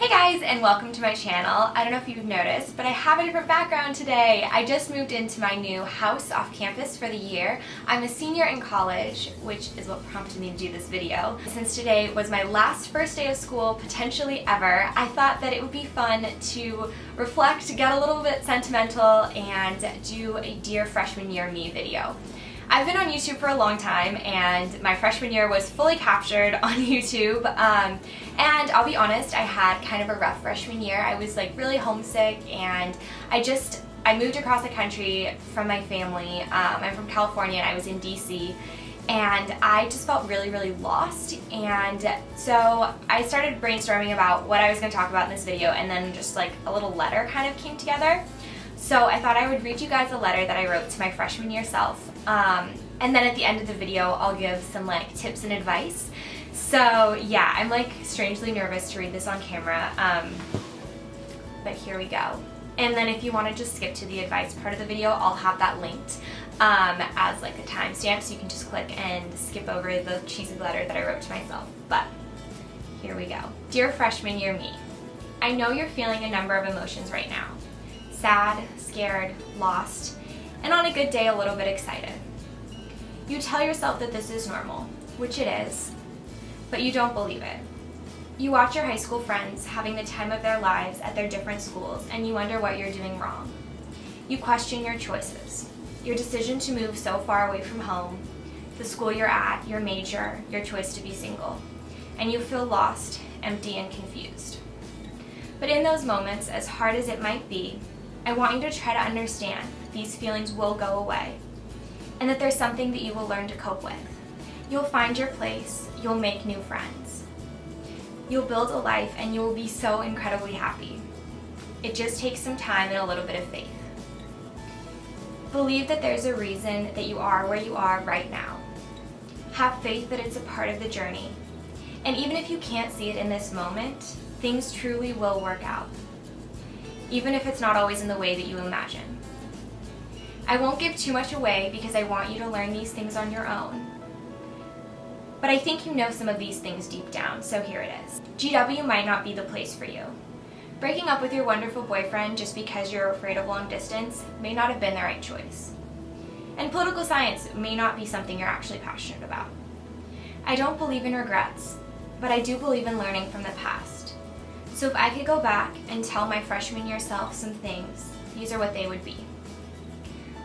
Hey guys, and welcome to my channel. I don't know if you've noticed, but I have a different background today. I just moved into my new house off campus for the year. I'm a senior in college, which is what prompted me to do this video. Since today was my first day of school, potentially ever, I thought that it would be fun to reflect, get a little bit sentimental, and do a Dear Freshman Year Me video. I've been on YouTube for a long time, and my freshman year was fully captured on YouTube, and I'll be honest, I had kind of a rough freshman year. I was like really homesick, and I moved across the country from my family. I'm from California and I was in DC, and I just felt really lost, and so I started brainstorming about what I was going to talk about in this video, and then just like a little letter kind of came together. So I thought I would read you guys a letter that I wrote to my freshman year self, and then at the end of the video I'll give some like tips and advice. So yeah, I'm like strangely nervous to read this on camera, but here we go. And then if you want to just skip to the advice part of the video, I'll have that linked as like a timestamp, so you can just click and skip over the cheesy letter that I wrote to myself. But here we go. Dear freshman year me, I know you're feeling a number of emotions right now. Sad, scared, lost, and on a good day a little bit excited. You tell yourself that this is normal, which it is, but you don't believe it. You watch your high school friends having the time of their lives at their different schools, and you wonder what you're doing wrong. You question your choices, your decision to move so far away from home, the school you're at, your major, your choice to be single, and you feel lost, empty, and confused. But in those moments, as hard as it might be, I want you to try to understand that these feelings will go away, and that there's something that you will learn to cope with. You'll find your place, you'll make new friends. You'll build a life, and you will be so incredibly happy. It just takes some time and a little bit of faith. Believe that there's a reason that you are where you are right now. Have faith that it's a part of the journey, and even if you can't see it in this moment, things truly will work out, even if it's not always in the way that you imagine. I won't give too much away because I want you to learn these things on your own. But I think you know some of these things deep down, so here it is. GW might not be the place for you. Breaking up with your wonderful boyfriend just because you're afraid of long distance may not have been the right choice. And political science may not be something you're actually passionate about. I don't believe in regrets, but I do believe in learning from the past. So if I could go back and tell my freshman year self some things, these are what they would be.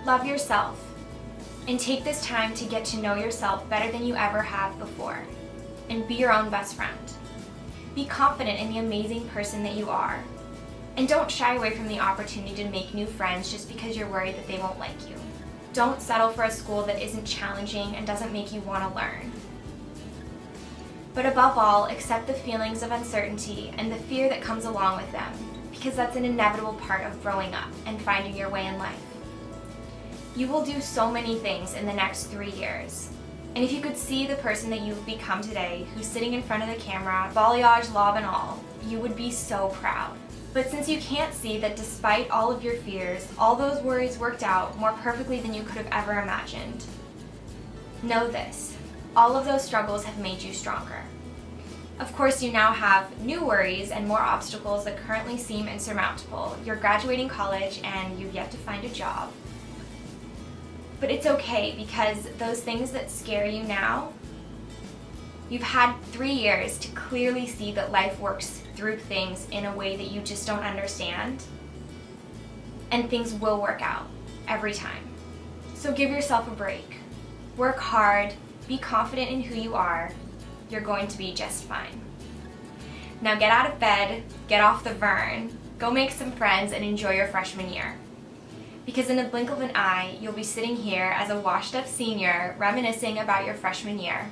Love yourself, and take this time to get to know yourself better than you ever have before, and be your own best friend. Be confident in the amazing person that you are, and don't shy away from the opportunity to make new friends just because you're worried that they won't like you. Don't settle for a school that isn't challenging and doesn't make you want to learn. But above all, accept the feelings of uncertainty and the fear that comes along with them, because that's an inevitable part of growing up and finding your way in life. You will do so many things in the next 3 years, and if you could see the person that you've become today, who's sitting in front of the camera, balayage, lob and all, you would be so proud. But since you can't see that despite all of your fears, all those worries worked out more perfectly than you could have ever imagined, know this. All of those struggles have made you stronger. Of course, you now have new worries and more obstacles that currently seem insurmountable. You're graduating college and you've yet to find a job. But it's okay, because those things that scare you now, you've had 3 years to clearly see that life works through things in a way that you just don't understand, and things will work out every time. So give yourself a break. Work hard. Be confident in who you are. You're going to be just fine. Now get out of bed, get off the Vern, go make some friends, and enjoy your freshman year. Because in the blink of an eye, you'll be sitting here as a washed-up senior, reminiscing about your freshman year,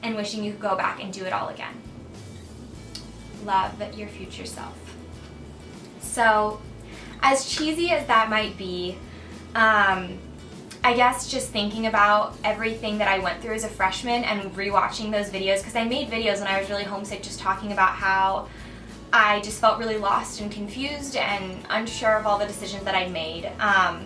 and wishing you could go back and do it all again. Love your future self. So, as cheesy as that might be, I guess just thinking about everything that I went through as a freshman and rewatching those videos, because I made videos when I was really homesick just talking about how I just felt really lost and confused and unsure of all the decisions that I'd made. I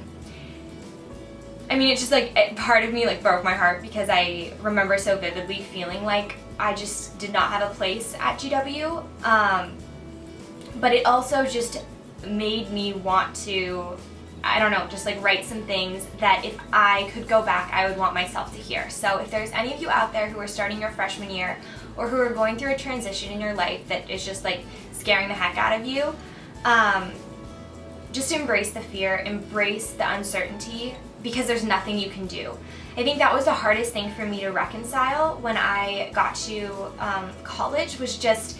mean, it's just like, part of me like broke my heart, because I remember so vividly feeling like I just did not have a place at GW. but it also just made me want to, I don't know, just like write some things that if I could go back, I would want myself to hear. So if there's any of you out there who are starting your freshman year or who are going through a transition in your life that is just like scaring the heck out of you, just embrace the fear, embrace the uncertainty, because there's nothing you can do. I think that was the hardest thing for me to reconcile when I got to college, was just,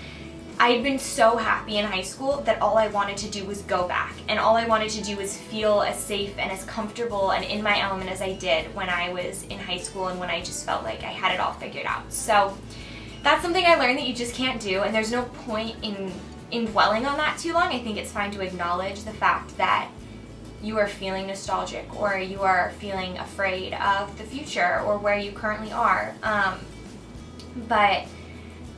I had been so happy in high school that all I wanted to do was go back, and all I wanted to do was feel as safe and as comfortable and in my element as I did when I was in high school and when I just felt like I had it all figured out. So that's something I learned that you just can't do, and there's no point in dwelling on that too long. I think it's fine to acknowledge the fact that you are feeling nostalgic or you are feeling afraid of the future or where you currently are. But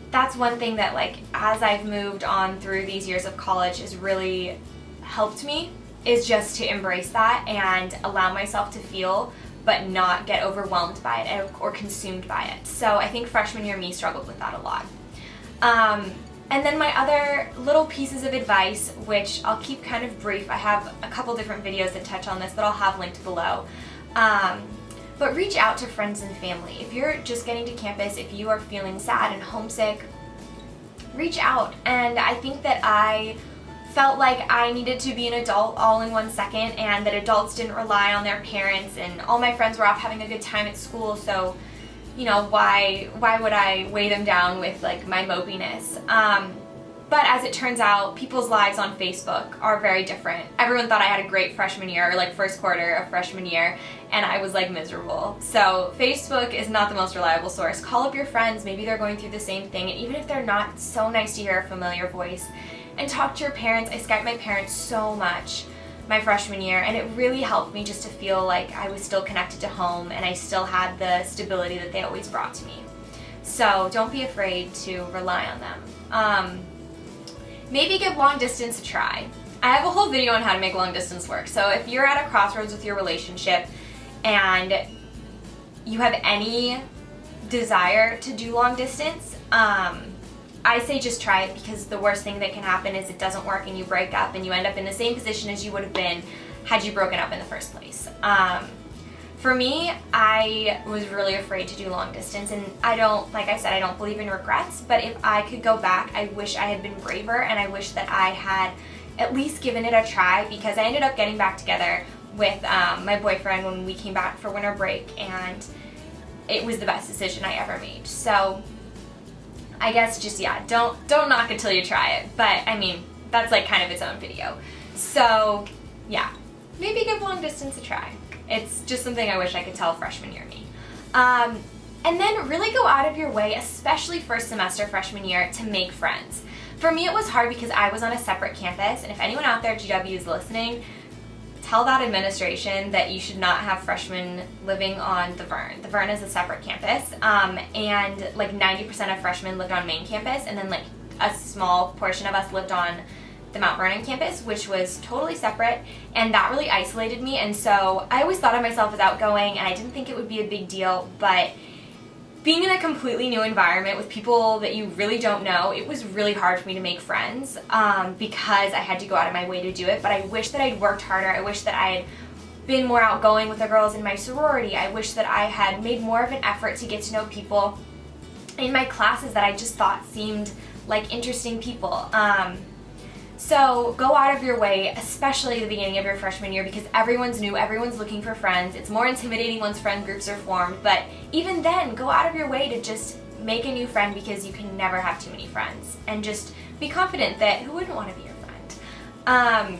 that's one thing that, like, as I've moved on through these years of college has really helped me, is just to embrace that and allow myself to feel, but not get overwhelmed by it or consumed by it. So I think freshman year me struggled with that a lot. And then my other little pieces of advice, which I'll keep kind of brief. I have a couple different videos that touch on this that I'll have linked below. But reach out to friends and family. If you're just getting to campus, if you are feeling sad and homesick, reach out. And I think that I felt like I needed to be an adult all in 1 second, and that adults didn't rely on their parents, and all my friends were off having a good time at school, so you know, why would I weigh them down with like my mopiness? But as it turns out, people's lives on Facebook are very different. Everyone thought I had a great freshman year, or like first quarter of freshman year, and I was like miserable. So Facebook is not the most reliable source. Call up your friends, maybe they're going through the same thing, and even if they're not, it's so nice to hear a familiar voice. And talk to your parents. I Skyped my parents so much my freshman year, and it really helped me just to feel like I was still connected to home and I still had the stability that they always brought to me. So don't be afraid to rely on them. Maybe give long distance a try. I have a whole video on how to make long distance work. So if you're at a crossroads with your relationship and you have any desire to do long distance, I say just try it, because the worst thing that can happen is it doesn't work and you break up and you end up in the same position as you would have been had you broken up in the first place. For me, I was really afraid to do long distance, and like I said, I don't believe in regrets, but if I could go back, I wish I had been braver, and I wish that I had at least given it a try, because I ended up getting back together with my boyfriend when we came back for winter break, and it was the best decision I ever made. So I guess just, yeah, don't knock it till you try it. But I mean, that's like kind of its own video. So yeah, maybe give long distance a try. It's just something I wish I could tell freshman year me. And then really go out of your way, especially first semester freshman year, to make friends. For me, it was hard because I was on a separate campus, and if anyone out there at GW is listening, tell that administration that you should not have freshmen living on the Vern. The Vern is a separate campus, and like 90% of freshmen lived on main campus, and then like a small portion of us lived on the Mount Vernon campus, which was totally separate, and that really isolated me. And so I always thought of myself as outgoing, and I didn't think it would be a big deal, but being in a completely new environment with people that you really don't know, it was really hard for me to make friends, because I had to go out of my way to do it. But I wish that I'd worked harder. I wish that I had been more outgoing with the girls in my sorority. I wish that I had made more of an effort to get to know people in my classes that I just thought seemed like interesting people. So go out of your way, especially at the beginning of your freshman year, because everyone's new, everyone's looking for friends. It's more intimidating once friend groups are formed, but even then, go out of your way to just make a new friend, because you can never have too many friends. And just be confident that who wouldn't want to be your friend?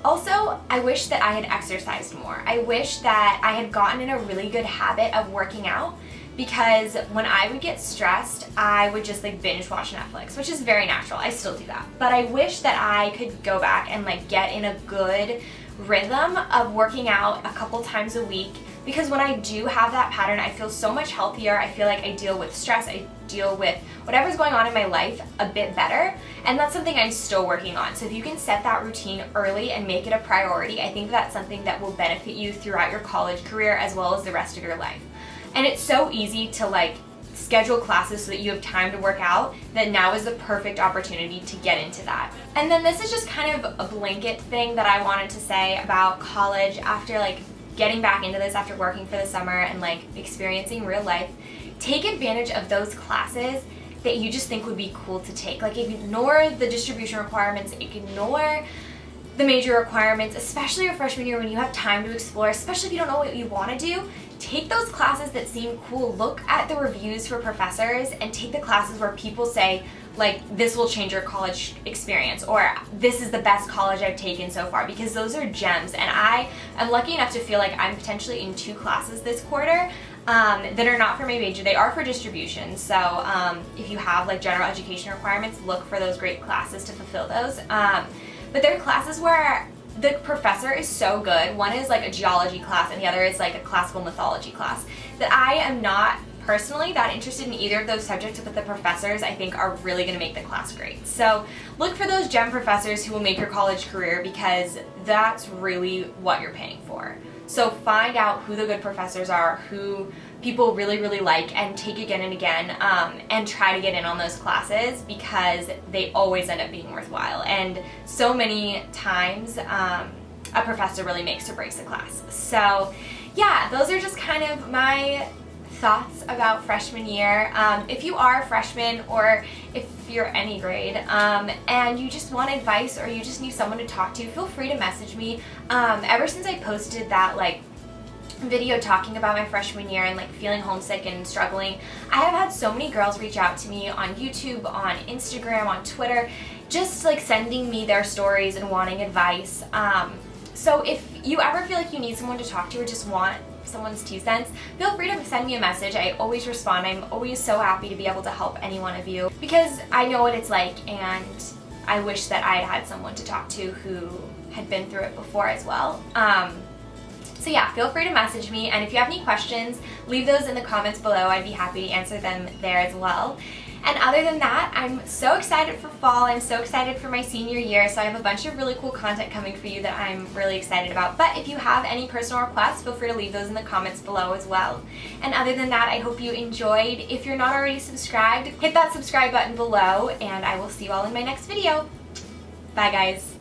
Also, I wish that I had exercised more. I wish that I had gotten in a really good habit of working out, because when I would get stressed, I would just like binge watch Netflix, which is very natural. I still do that. But I wish that I could go back and like get in a good rhythm of working out a couple times a week, because when I do have that pattern, I feel so much healthier. I feel like I deal with stress, I deal with whatever's going on in my life a bit better, and that's something I'm still working on. So if you can set that routine early and make it a priority, I think that's something that will benefit you throughout your college career as well as the rest of your life. And it's so easy to like schedule classes so that you have time to work out, then now is the perfect opportunity to get into that. And then this is just kind of a blanket thing that I wanted to say about college after like getting back into this after working for the summer and like experiencing real life. Take advantage of those classes that you just think would be cool to take. Like, ignore the distribution requirements, ignore the major requirements, especially your freshman year when you have time to explore, especially if you don't know what you want to do. Take those classes that seem cool, look at the reviews for professors, and take the classes where people say, like, this will change your college experience, or this is the best college I've taken so far, because those are gems. And I am lucky enough to feel like I'm potentially in 2 classes this quarter that are not for my major. They are for distribution, so if you have like general education requirements, look for those great classes to fulfill those. But there are classes where the professor is so good. One is like a geology class and the other is like a classical mythology class, that I am not personally that interested in either of those subjects, but the professors I think are really going to make the class great. So look for those gem professors who will make your college career, because that's really what you're paying for. So find out who the good professors are, who people really like, and take again and again, and try to get in on those classes, because they always end up being worthwhile. And so many times a professor really makes or breaks a class. So yeah, those are just kind of my thoughts about freshman year. If you are a freshman, or if you're any grade, and you just want advice, or you just need someone to talk to, feel free to message me. Ever since I posted that like video talking about my freshman year and like feeling homesick and struggling, I have had so many girls reach out to me on YouTube, on Instagram, on Twitter, just like sending me their stories and wanting advice. So if you ever feel like you need someone to talk to, or just want someone's 2 cents, feel free to send me a message. I always respond. I'm always so happy to be able to help any one of you, because I know what it's like, and I wish that I had someone to talk to who had been through it before as well. So yeah, feel free to message me, and if you have any questions, leave those in the comments below. I'd be happy to answer them there as well. And other than that, I'm so excited for fall. I'm so excited for my senior year, so I have a bunch of really cool content coming for you that I'm really excited about. But if you have any personal requests, feel free to leave those in the comments below as well. And other than that, I hope you enjoyed. If you're not already subscribed, hit that subscribe button below, and I will see you all in my next video. Bye guys.